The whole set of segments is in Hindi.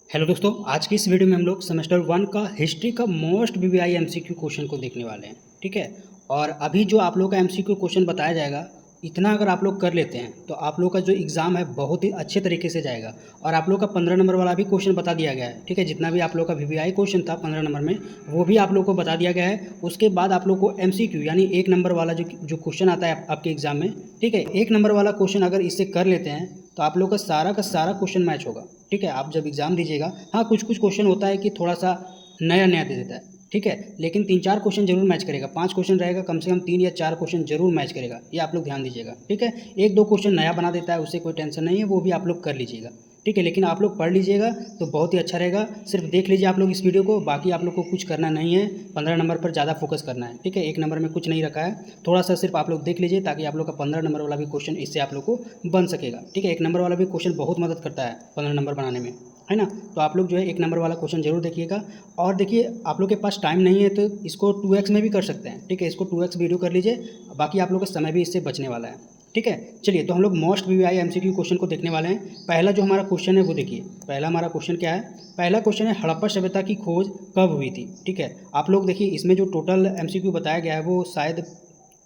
हेलो दोस्तों, आज की इस वीडियो में हम लोग सेमेस्टर 1 का हिस्ट्री का मोस्ट वीवीआई एमसीक्यू क्वेश्चन को देखने वाले हैं। ठीक है। और अभी जो आप लोग का एमसीक्यू क्वेश्चन बताया जाएगा, इतना अगर आप लोग कर लेते हैं तो आप लोग का जो एग्ज़ाम है बहुत ही अच्छे तरीके से जाएगा। और आप लोग का 15 नंबर वाला भी क्वेश्चन बता दिया गया है। ठीक है, जितना भी आप लोग का वीवीआई क्वेश्चन था 15 नंबर में, वो भी आप लोग को बता दिया गया है। उसके बाद आप लोग को एमसीक्यू यानी 1 नंबर वाला जो क्वेश्चन आता है आपके एग्ज़ाम में, ठीक है, 1 नंबर वाला क्वेश्चन अगर इससे कर लेते हैं तो आप लोग का सारा क्वेश्चन मैच होगा। ठीक है, आप जब एग्ज़ाम दीजिएगा, हाँ कुछ कुछ क्वेश्चन होता है कि थोड़ा सा नया नया दे देता है। ठीक है, लेकिन 3-4 क्वेश्चन जरूर मैच करेगा। 5 क्वेश्चन रहेगा, कम से कम 3 या 4 क्वेश्चन जरूर मैच करेगा, ये आप लोग ध्यान दीजिएगा। ठीक है, 1-2 क्वेश्चन नया बना देता है, उससे कोई टेंशन नहीं है, वो भी आप लोग कर लीजिएगा। ठीक है, लेकिन आप लोग पढ़ लीजिएगा तो बहुत ही अच्छा रहेगा। सिर्फ देख लीजिए आप लोग इस वीडियो को, बाकी आप लोग को कुछ करना नहीं है। 15 नंबर पर ज़्यादा फोकस करना है। ठीक है, 1 नंबर में कुछ नहीं रखा है, थोड़ा सा सिर्फ आप लोग देख लीजिए ताकि आप लोग का 15 नंबर वाला भी क्वेश्चन इससे आप लोग को बन सकेगा। ठीक है, 1 नंबर वाला भी क्वेश्चन बहुत मदद करता है 15 नंबर बनाने में, है ना। तो आप लोग जो है 1 नंबर वाला क्वेश्चन जरूर देखिएगा। और देखिए, आप लोग के पास टाइम नहीं है तो इसको 2x में भी कर सकते हैं। ठीक है, इसको 2x वीडियो कर लीजिए, बाकी आप लोग का समय भी इससे बचने वाला है। ठीक है, चलिए तो हम लोग मोस्ट वीवीआई एमसीक्यू क्वेश्चन को देखने वाले हैं। पहला जो हमारा क्वेश्चन है वो देखिए, पहला हमारा क्वेश्चन क्या है। पहला क्वेश्चन है हड़प्पा सभ्यता की खोज कब हुई थी। ठीक है, आप लोग देखिए इसमें जो टोटल एमसीक्यू बताया गया है वो शायद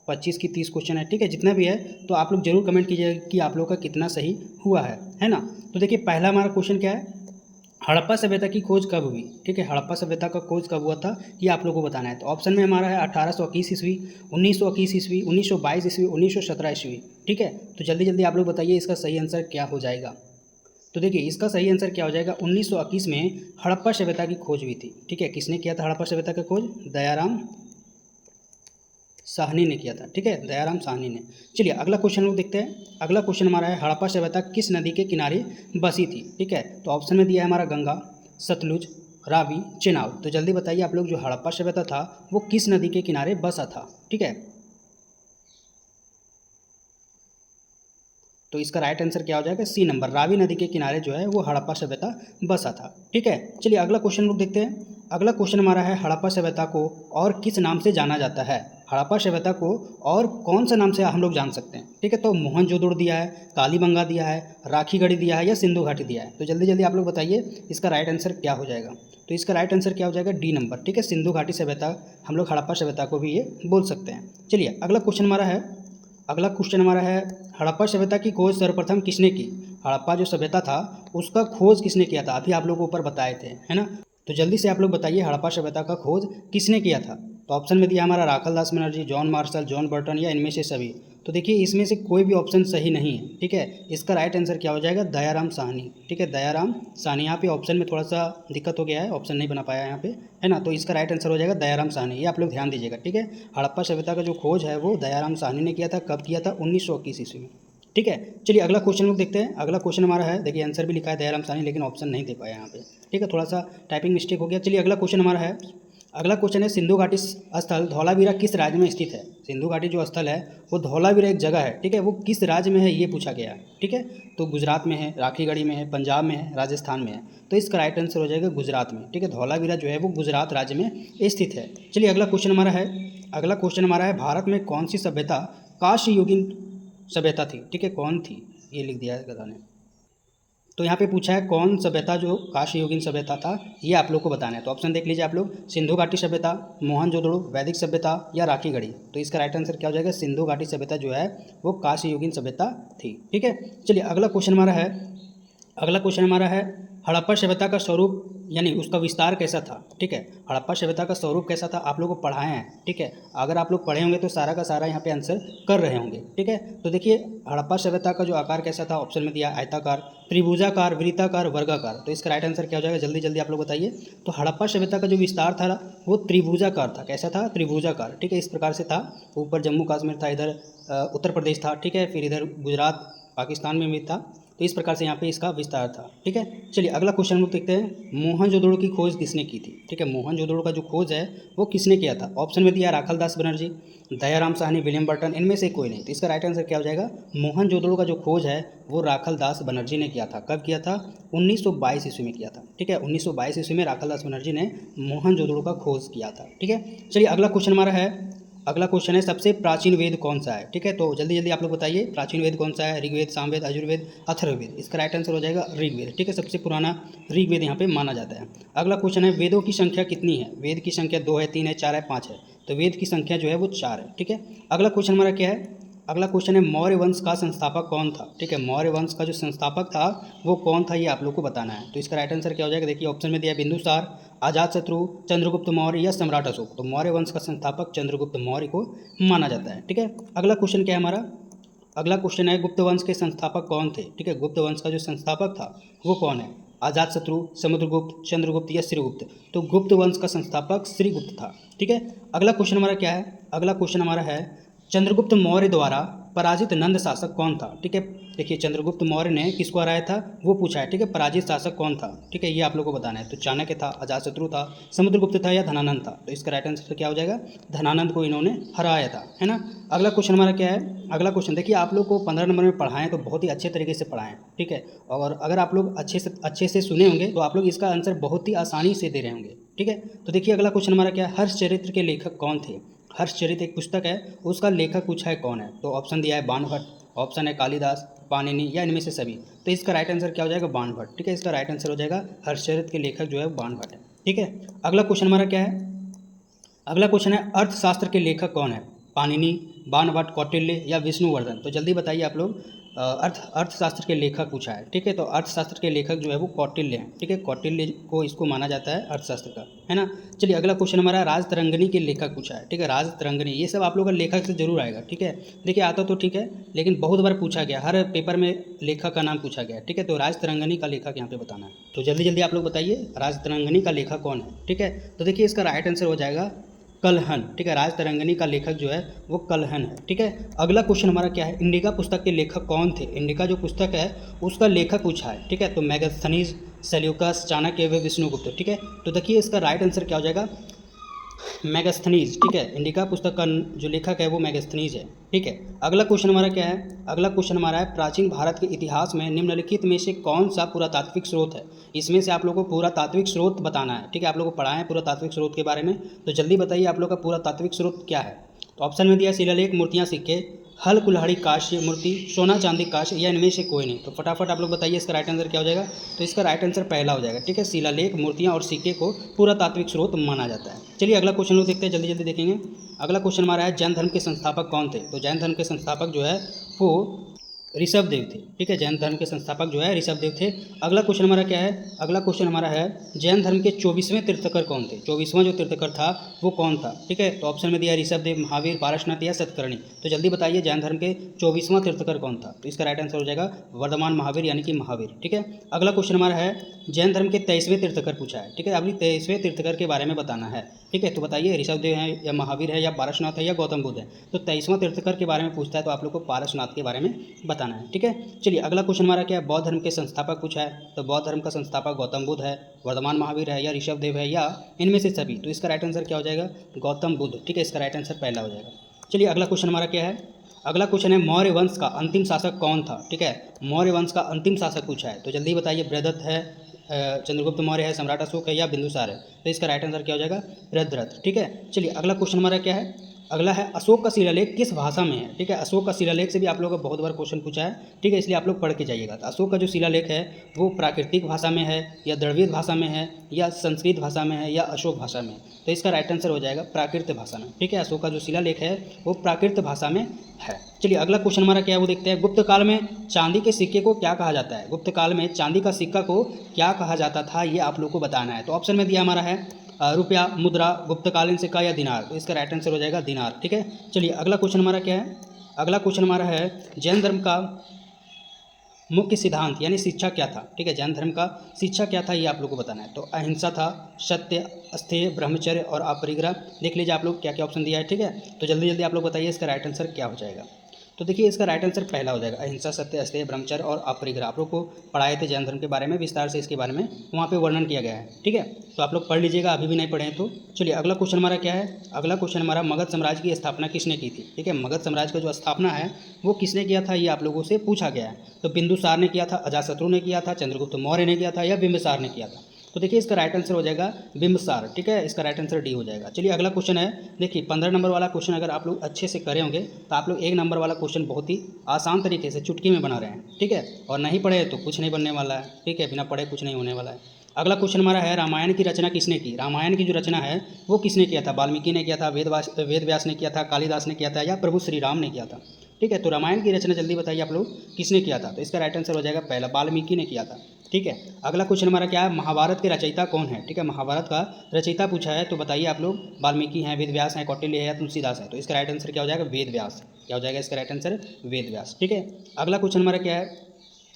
25 की 30 क्वेश्चन है। ठीक है, जितना भी है तो आप लोग जरूर कमेंट कीजिएगा कि आप लोग का कितना सही हुआ है ना। तो देखिए पहला हमारा क्वेश्चन क्या है, हड़प्पा सभ्यता की खोज कब हुई। ठीक है, हड़प्पा सभ्यता का खोज कब हुआ था ये आप लोगों को बताना है। तो ऑप्शन में हमारा है 1821 ईस्वी, 1921 ईस्वी, 1922 ईस्वी, 1917 ईस्वी। ठीक है, तो जल्दी जल्दी आप लोग बताइए इसका सही आंसर क्या हो जाएगा। तो देखिए इसका सही आंसर क्या हो जाएगा, 1921 में हड़प्पा सभ्यता की खोज हुई थी। ठीक है, किसने किया था हड़प्पा सभ्यता का खोज, दयाराम साहनी ने किया था। ठीक है, दयाराम साहनी ने। चलिए अगला क्वेश्चन लोग देखते हैं। अगला क्वेश्चन हमारा है हड़प्पा सभ्यता किस नदी के किनारे बसी थी। ठीक है, तो ऑप्शन में दिया है हमारा गंगा, सतलुज, रावी, चेनाब। तो जल्दी बताइए आप लोग जो हड़प्पा सभ्यता था वो किस नदी के किनारे बसा था। ठीक है, तो इसका राइट आंसर क्या हो जाएगा, सी नंबर, रावी नदी के किनारे जो है वो हड़प्पा सभ्यता बसा था। ठीक है, चलिए अगला क्वेश्चन लोग देखते हैं। अगला क्वेश्चन हमारा है हड़प्पा सभ्यता को और किस नाम से जाना जाता है। हड़प्पा सभ्यता को और कौन सा नाम से हम लोग जान सकते हैं। ठीक है, तो मोहनजोदड़ो दिया है, कालीबंगा दिया है, राखी गढ़ी दिया है या सिंधु घाटी दिया है। तो जल्दी जल्दी आप लोग बताइए इसका राइट आंसर क्या हो जाएगा। तो इसका राइट आंसर क्या हो जाएगा, डी नंबर। ठीक है, सिंधु घाटी सभ्यता हम लोग हड़प्पा सभ्यता को भी ये बोल सकते हैं। चलिए अगला क्वेश्चन हमारा है, अगला क्वेश्चन हमारा है हड़प्पा सभ्यता की खोज सर्वप्रथम किसने की। हड़प्पा जो सभ्यता था उसका खोज किसने किया था, अभी आप लोगों को ऊपर बताए थे, है ना। तो जल्दी से आप लोग बताइए हड़प्पा सभ्यता का खोज किसने किया था। तो ऑप्शन में दिया हमारा Rakhal Das Banerjee, John Marshall, John Burton या इनमें से सभी। तो देखिए इसमें से कोई भी ऑप्शन सही नहीं है। ठीक है, इसका राइट आंसर क्या हो जाएगा, दयाराम साहनी। ठीक है, दयाराम साहनी। यहाँ पे ऑप्शन में थोड़ा सा दिक्कत हो गया है, ऑप्शन नहीं बना पाया यहाँ पे, है ना। तो इसका राइट आंसर हो जाएगा दयाराम साहनी, ये आप लोग ध्यान दीजिएगा। ठीक है, हड़प्पा सभ्यता का जो खोज है वो दयाराम साहनी ने किया था। कब किया था, 1921 ईस्वी में। ठीक है, चलिए अगला क्वेश्चन लोग देखते हैं। अगला क्वेश्चन हमारा है, देखिए आंसर भी लिखा है दयाराम साहनी लेकिन ऑप्शन नहीं दे पाया यहाँ पे। ठीक है, थोड़ा सा टाइपिंग मिस्टेक हो गया। चलिए अगला क्वेश्चन हमारा है, अगला क्वेश्चन है सिंधु घाटी स्थल धौलावीरा किस राज्य में स्थित है। सिंधु घाटी जो स्थल है वो धौलावीरा एक जगह है। ठीक है, वो किस राज्य में है ये पूछा गया है। ठीक है, तो गुजरात में है, राखीगढ़ी में है, पंजाब में है, राजस्थान में है। तो इसका राइट आंसर हो जाएगा गुजरात में। ठीक है, धौलावीरा जो है वो गुजरात राज्य में स्थित है। चलिए अगला क्वेश्चन हमारा है, अगला क्वेश्चन हमारा है भारत में कौन सी सभ्यता काशी युगीन सभ्यता थी। ठीक है, कौन थी ये लिख दिया है गधा ने। तो यहाँ पे पूछा है कौन सभ्यता जो काशी युगीन सभ्यता था ये आप लोग को बताना है। तो ऑप्शन देख लीजिए आप लोग, सिंधु घाटी सभ्यता, मोहनजोदड़ो, वैदिक सभ्यता या राखी गढ़ी। तो इसका राइट आंसर क्या हो जाएगा, सिंधु घाटी सभ्यता जो है वो काशी युगीन सभ्यता थी। ठीक है, चलिए अगला क्वेश्चन हमारा है, अगला क्वेश्चन हमारा है हड़प्पा सभ्यता का स्वरूप यानी उसका विस्तार कैसा था। ठीक है, हड़प्पा सभ्यता का स्वरूप कैसा था आप लोगों को पढ़ाए हैं। ठीक है, अगर आप लोग पढ़े होंगे तो सारा का सारा यहाँ पे आंसर कर रहे होंगे। ठीक है, तो देखिए हड़प्पा सभ्यता का जो आकार कैसा था, ऑप्शन में दिया आयताकार, त्रिभुजाकार, वृत्ताकार, वर्गाकार। तो इसका राइट आंसर क्या हो जाएगा, जल्दी जल्दी आप लोग बताइए। तो हड़प्पा सभ्यता का जो विस्तार था वो त्रिभुजाकार था। कैसा था, त्रिभुजाकार। ठीक है, इस प्रकार से था, ऊपर जम्मू कश्मीर था, इधर उत्तर प्रदेश था। ठीक है, फिर इधर गुजरात पाकिस्तान में भी था। तो इस प्रकार से यहाँ पे इसका विस्तार था। ठीक है, चलिए अगला क्वेश्चन हम लोग देखते हैं, मोहनजोदड़ो की खोज किसने की थी। ठीक है, मोहनजोदड़ो का जो खोज है वो किसने किया था। ऑप्शन में दिया राखल दास बनर्जी, दयाराम साहनी, विलियम बर्टन, इनमें से कोई नहीं। तो इसका राइट आंसर क्या हो जाएगा, मोहनजोदड़ो का जो खोज है वो राखल दास बनर्जी ने किया था। कब किया था, 1922 ईस्वी में किया था। ठीक है, 1922 ईस्वी में राखल दास बनर्जी ने मोहनजोदड़ो का खोज किया था। ठीक है, चलिए अगला क्वेश्चन हमारा है, अगला क्वेश्चन है सबसे प्राचीन वेद कौन सा है, ठीक है। तो जल्दी जल्दी आप लोग बताइए प्राचीन वेद कौन सा है, ऋग्वेद, सामवेद, यजुर्वेद, अथर्ववेद। इसका राइट आंसर हो जाएगा ऋग्वेद, ठीक है। सबसे पुराना ऋग्वेद यहाँ पे माना जाता है। अगला क्वेश्चन है वेदों की संख्या कितनी है। वेद की संख्या 2 है, 3 है, 4 है, 5 है। तो वेद की संख्या जो है वो 4 है, ठीक है। अगला क्वेश्चन हमारा क्या है, अगला क्वेश्चन है मौर्य वंश का संस्थापक कौन था, ठीक है। मौर्य वंश का जो संस्थापक था वो कौन था, ये आप लोग को बताना है। तो इसका राइट आंसर क्या हो जाएगा, देखिए ऑप्शन में दिया बिंदुसार, अजातशत्रु, चंद्रगुप्त मौर्य या सम्राट अशोक। तो मौर्य वंश का संस्थापक चंद्रगुप्त मौर्य को माना जाता है, ठीक है। अगला क्वेश्चन क्या है हमारा, अगला क्वेश्चन है गुप्त वंश के संस्थापक कौन थे, ठीक है। गुप्त वंश का जो संस्थापक था वो कौन है, अजातशत्रु, समुद्रगुप्त, चंद्रगुप्त या श्रीगुप्त। तो गुप्त वंश का संस्थापक श्रीगुप्त था, ठीक है। अगला क्वेश्चन हमारा क्या है, अगला क्वेश्चन हमारा है चंद्रगुप्त मौर्य द्वारा पराजित नंद शासक कौन था, ठीक है। देखिए चंद्रगुप्त मौर्य ने किसको हराया था वो पूछा है, ठीक है। पराजित शासक कौन था, ठीक है, ये आप लोग को बताना है। तो चाणक्य था, अजातशत्रु था, समुद्रगुप्त था या धनानंद था। तो इसका राइट आंसर क्या हो जाएगा, धनानंद को इन्होंने हराया था, है ना। अगला क्वेश्चन हमारा क्या है, अगला क्वेश्चन देखिए आप लोग को 15 नंबर में पढ़ाएं तो बहुत ही अच्छे तरीके से पढ़ाएं, ठीक है। और अगर आप लोग अच्छे से सुने होंगे तो आप लोग इसका आंसर बहुत ही आसानी से दे रहे होंगे, ठीक है। तो देखिए अगला क्वेश्चन हमारा क्या है, हर्षचरित्र के लेखक कौन थे। हर्षचरित्र एक पुस्तक है, उसका लेखक पूछा है कौन है। तो ऑप्शन दिया है बाणभट्ट, ऑप्शन है कालिदास, पाणिनि या इनमें से सभी। तो इसका राइट आंसर क्या हो जाएगा, बाणभट्ट, ठीक है। इसका राइट आंसर हो जाएगा हर्षचरित्र के लेखक जो है बाणभट्ट है, ठीक है। अगला क्वेश्चन हमारा क्या है, अगला क्वेश्चन है अर्थशास्त्र के लेखक कौन है, पाणिनि, बाणभट्ट, कौटिल्य या विष्णुवर्धन। तो जल्दी बताइए आप लोग, अर्थशास्त्र के लेखक पूछा है, ठीक है। तो अर्थशास्त्र के लेखक जो है वो कौटिल्य हैं, ठीक है। कौटिल्य को इसको माना जाता है अर्थशास्त्र का, है ना। चलिए अगला क्वेश्चन हमारा राजतरंगिणी के लेखक पूछा है, ठीक है। राजतरंगिणी ये सब आप लोगों का लेखक से जरूर आएगा, ठीक है। देखिए आता तो ठीक है लेकिन बहुत बार पूछा गया, हर पेपर में लेखक का नाम पूछा गया, ठीक है। तो राजतरंगिणी का लेखक यहाँ पे बताना है। तो जल्दी जल्दी आप लोग बताइए राजतरंगिणी का लेखक कौन है, ठीक है। तो देखिए इसका राइट आंसर हो जाएगा कलहन, ठीक है। राजतरंगिणी का लेखक जो है वो कलहन है, ठीक है। अगला क्वेश्चन हमारा क्या है, इंडिका पुस्तक के लेखक कौन थे। इंडिका जो पुस्तक है उसका लेखक पूछा है, ठीक है। तो मेगास्थनीज, सेल्यूकस, चाणक्य व विष्णुगुप्त, ठीक है। तो देखिए इसका राइट आंसर क्या हो जाएगा, मेगास्थनीज, ठीक है। इंडिका पुस्तक का जो लेखक है वो मेगास्थनीज है, ठीक है। अगला क्वेश्चन हमारा क्या है, अगला क्वेश्चन हमारा है प्राचीन भारत के इतिहास में निम्नलिखित में से कौन सा पुरातात्विक स्रोत है। इसमें से आप लोगों को पुरातात्विक स्रोत बताना है, ठीक है। आप लोगों को पढ़ा है पुरातात्विक स्रोत के बारे में, तो जल्दी बताइए आप लोग का पुरातात्विक स्रोत क्या है। तो ऑप्शन में दिया शिलालेख, मूर्तियाँ, सिक्के, हल कुल्हाड़ी कांस्य मूर्ति, सोना चांदी कांस्य या इनमें से कोई नहीं। तो फटाफट आप लोग बताइए इसका राइट आंसर क्या हो जाएगा। तो इसका राइट आंसर पहला हो जाएगा, ठीक है। शिलालेख, मूर्तियाँ और सिक्के को पुरातात्विक स्रोत माना जाता है। चलिए अगला क्वेश्चन लोग देखते हैं, जल्दी जल्दी देखेंगे। अगला क्वेश्चन हमारा है जैन धर्म के संस्थापक कौन थे। तो जैन धर्म के संस्थापक जो है वो ऋषभ देव थे, ठीक है। जैन धर्म के संस्थापक जो है ऋषभ देव थे। अगला क्वेश्चन हमारा क्या है, अगला क्वेश्चन हमारा है जैन धर्म के 24वें तीर्थकर कौन थे। 24वां जो तीर्थकर था वो कौन था, ठीक है। तो ऑप्शन में दिया ऋषभ देव, महावीर, पारसनाथ या सतकर्णी। तो जल्दी बताइए जैन धर्म के 24वां तीर्थकर कौन था। तो इसका राइट आंसर हो जाएगा वर्धमान महावीर यानी कि महावीर, ठीक है। अगला क्वेश्चन हमारा है जैन धर्म के 23वें तीर्थकर पूछा है, ठीक है। अभी 23वें तीर्थकर के बारे में बताना है, ठीक है। तो बताइए ऋषभ देव है या महावीर है या पारसनाथ है या गौतम बुद्ध है। तो 23वां तीर्थकर के बारे में पूछता है तो आप लोग को पारसनाथ के बारे में बताना है, ठीक है। चलिए अगला क्वेश्चन हमारा क्या है, बौद्ध धर्म के संस्थापक पूछा है। तो बौद्ध धर्म का संस्थापक गौतम बुद्ध है, वर्धमान महावीर है या ऋषभ देव है या इनमें से सभी। तो इसका राइट आंसर क्या हो जाएगा, गौतम बुद्ध, ठीक है। इसका राइट आंसर पहला हो जाएगा। चलिए अगला क्वेश्चन हमारा क्या है, अगला क्वेश्चन है मौर्य वंश का अंतिम शासक कौन था, ठीक है। मौर्य वंश का अंतिम शासक पूछा है। तो जल्दी बताइए बृहदत्त है, चंद्रगुप्त मौर्य है, सम्राट अशोक है या बिंदुसार है। तो इसका राइट आंसर क्या हो जाएगा, बृहद्रथ, ठीक है। चलिए अगला क्वेश्चन हमारा क्या है, अगला है अशोक का शिलालेख किस भाषा में है, ठीक है। अशोक का शिलालेख से भी आप लोगों का बहुत बार क्वेश्चन पूछा है, ठीक है, इसलिए आप लोग पढ़ के जाइएगा। तो अशोक का जो शिलालेख है वो प्राकृतिक भाषा में है या द्रविड़ भाषा में है या संस्कृत भाषा में है या अशोक भाषा में। तो इसका राइट आंसर हो जाएगा प्राकृत भाषा में, ठीक है। अशोक का जो शिलालेख है वो प्राकृत भाषा में है। चलिए अगला क्वेश्चन हमारा क्या है वो देखते हैं, गुप्त काल में चांदी के सिक्के को क्या कहा जाता है। गुप्त काल में चांदी का सिक्का को क्या कहा जाता था ये आप लोग को बताना है। तो ऑप्शन में दिया हमारा है रुपया, मुद्रा, गुप्तकालीन सिक्का या दिनार। तो इसका राइट आंसर हो जाएगा दिनार, ठीक है। चलिए अगला क्वेश्चन हमारा क्या है, अगला क्वेश्चन हमारा है जैन धर्म का मुख्य सिद्धांत यानी शिक्षा क्या था, ठीक है। जैन धर्म का शिक्षा क्या था ये आप लोग को बताना है। तो अहिंसा था, सत्य, स्थेय, ब्रह्मचर्य और अपरिग्रह। देख लीजिए आप लोग क्या क्या ऑप्शन दिया है, ठीक है। तो जल्दी जल्दी आप लोग बताइए इसका राइट आंसर क्या हो जाएगा। तो देखिए इसका राइट आंसर पहला हो जाएगा अहिंसा, सत्य, स्थेय, ब्रह्मचर्य और अपरिग्रह। आप लोग को पढ़ाए थे जैन धर्म के बारे में विस्तार से, इसके बारे में वहाँ पे वर्णन किया गया है, ठीक है। तो आप लोग पढ़ लीजिएगा, अभी भी नहीं पढ़े हैं तो। चलिए अगला क्वेश्चन हमारा क्या है, अगला क्वेश्चन हमारा मगध साम्राज्य की स्थापना किसने की थी, ठीक है। मगध साम्राज्य का जो स्थापना है वो किसने किया था ये आप लोगों से पूछा गया है। तो बिंदुसार ने किया था, अजातशत्रु ने किया था, चंद्रगुप्त मौर्य ने किया था या बिंबिसार ने किया था। तो देखिए इसका राइट आंसर हो जाएगा बिंबसार, ठीक है, इसका राइट आंसर डी हो जाएगा। चलिए अगला क्वेश्चन है, देखिए 15 नंबर वाला क्वेश्चन अगर आप लोग अच्छे से करे होंगे तो आप लोग 1 नंबर वाला क्वेश्चन बहुत ही आसान तरीके से चुटकी में बना रहे हैं, ठीक है, और नहीं पढ़े तो कुछ नहीं बनने वाला है, ठीक है, बिना पढ़े कुछ नहीं होने वाला है। अगला क्वेश्चन हमारा है, रामायण की रचना किसने की? रामायण की जो रचना है वो किसने किया था? वाल्मीकि ने किया था, वेद व्यास ने किया था, कालिदास ने किया था, या प्रभु श्री राम ने किया था? ठीक है, तो रामायण की रचना जल्दी बताइए आप लोग किसने किया था? तो इसका राइट आंसर हो जाएगा पहला, वाल्मीकि ने किया था, ठीक है। अगला क्वेश्चन हमारा क्या है, महाभारत के रचयिता कौन है? ठीक है, महाभारत का रचयिता पूछा है, तो बताइए आप लोग, वाल्मीकि हैं, वेद व्यास हैं, कौटिल्य है, या तुलसीदास है? तो इसका राइट आंसर क्या हो जाएगा? वेद व्यास। क्या हो जाएगा इसका राइट आंसर? वेद व्यास, ठीक है। अगला क्वेश्चन हमारा क्या है,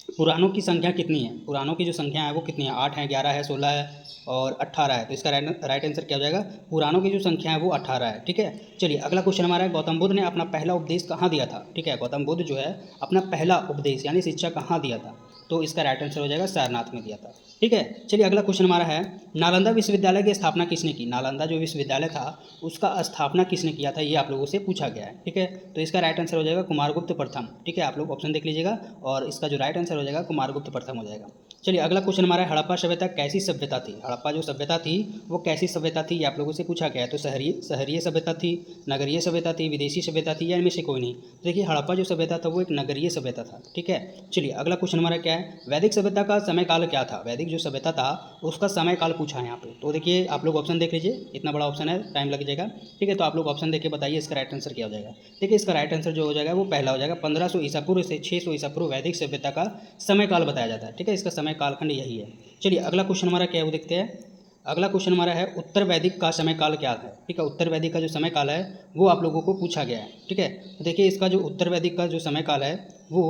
पुराणों की संख्या कितनी है? पुराणों की जो संख्या है वो कितनी है? 8 है, 11 है, 16 है और 18 है। तो इसका राइट आंसर क्या हो जाएगा? पुराणों की जो संख्या है वो 18 है, ठीक है। चलिए अगला क्वेश्चन हमारा है, गौतम बुद्ध ने अपना पहला उपदेश कहाँ दिया था? ठीक है, गौतम बुद्ध जो है अपना पहला उपदेश यानी शिक्षा कहाँ दिया था? तो इसका राइट आंसर हो जाएगा सारनाथ में दिया था, ठीक है। चलिए अगला क्वेश्चन हमारा है, नालंदा विश्वविद्यालय की स्थापना किसने की? नालंदा जो विश्वविद्यालय था उसका स्थापना किसने किया था, ये आप लोगों से पूछा गया है, ठीक है। तो इसका राइट आंसर हो जाएगा कुमारगुप्त प्रथम, ठीक है। आप लोग ऑप्शन देख लीजिएगा और इसका जो राइट आंसर हो जाएगा कुमारगुप्त प्रथम हो जाएगा। चलिए अगला क्वेश्चन हमारा है, हड़प्पा सभ्यता कैसी सभ्यता थी? हड़प्पा जो सभ्यता थी वो कैसी सभ्यता थी, ये आप लोगों से पूछा गया है। तो शहरीय सभ्यता थी, नगरीय सभ्यता थी, विदेशी सभ्यता थी, या इनमें से कोई नहीं? तो देखिए हड़प्पा जो सभ्यता था वो एक नगरीय सभ्यता था, ठीक है। चलिए अगला क्वेश्चन हमारा क्या है, वैदिक सभ्यता का समय काल क्या था? वैदिक जो सभ्यता था उसका समय काल पूछा है यहाँ पे। तो देखिए आप लोग ऑप्शन देख लीजिए, इतना बड़ा ऑप्शन है, टाइम लग जाएगा, ठीक है। तो आप लोग ऑप्शन देख के बताइए इसका राइट आंसर क्या हो जाएगा। देखिए इसका राइट आंसर जो हो जाएगा वो पहला हो जाएगा, 1500 ईसा पूर्व से 600 ईसा पूर्व वैदिक सभ्यता का समय काल बताया जाता है, ठीक है। इसका समय कालखंड यही है। चलिए अगला क्वेश्चन हमारा क्या है वो देखते हैं। अगला क्वेश्चन हमारा है, उत्तर वैदिक का समय काल क्या है? ठीक है, उत्तर वैदिक का जो समय काल है वो आप लोगों को पूछा गया है, ठीक है। तो देखिए इसका जो उत्तर वैदिक का जो समय काल है वो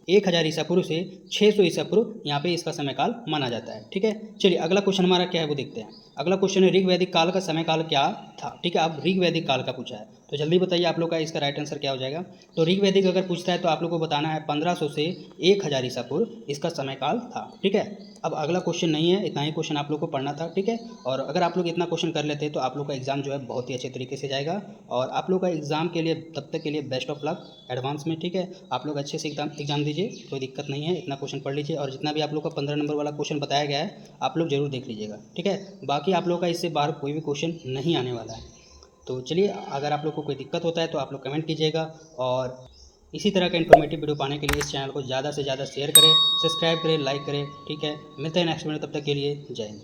1000 ईसा पूर्व से 600 ईसा पूर्व यहाँ पे इसका समय काल माना जाता है, ठीक है। चलिए अगला क्वेश्चन हमारा क्या है वो देखते हैं। अगला क्वेश्चन है, ऋग वैदिक काल का समय काल क्या था? ठीक है, अब ऋग वैदिक काल का पूछा है, तो जल्दी बताइए आप लोग का इसका राइट आंसर क्या हो जाएगा। तो ऋग वैदिक अगर पूछता है तो आप लोग को बताना है 1500 से 1000 ईसा पूर्व इसका समय काल था, ठीक है। अब अगला क्वेश्चन नहीं है, इतना ही क्वेश्चन आप लोग को पढ़ना था, ठीक है। और अगर आप लोग इतना क्वेश्चन कर लेते तो आप लोग का एग्जाम जो है बहुत ही अच्छे तरीके से जाएगा और आप लोग का एग्जाम के लिए तब तक के लिए बेस्ट ऑफ लक एडवांस में, ठीक है। आप लोग अच्छे से एग्जाम दीजिए, कोई दिक्कत नहीं है, इतना क्वेश्चन पढ़ लीजिए और जितना भी आप लोग का 15 नंबर वाला क्वेश्चन बताया गया है आप लोग जरूर देख लीजिएगा, ठीक है। बाकी आप लोग का इससे बाहर कोई भी क्वेश्चन नहीं आने वाला है। तो चलिए अगर आप लोग को कोई दिक्कत होता है तो आप लोग कमेंट कीजिएगा और इसी तरह का इन्फॉर्मेटिव वीडियो पाने के लिए इस चैनल को ज़्यादा से ज़्यादा शेयर करें, सब्सक्राइब करें, लाइक करें, ठीक है। मिलते हैं नेक्स्ट वीडियो, तब तक के लिए जय हिंद।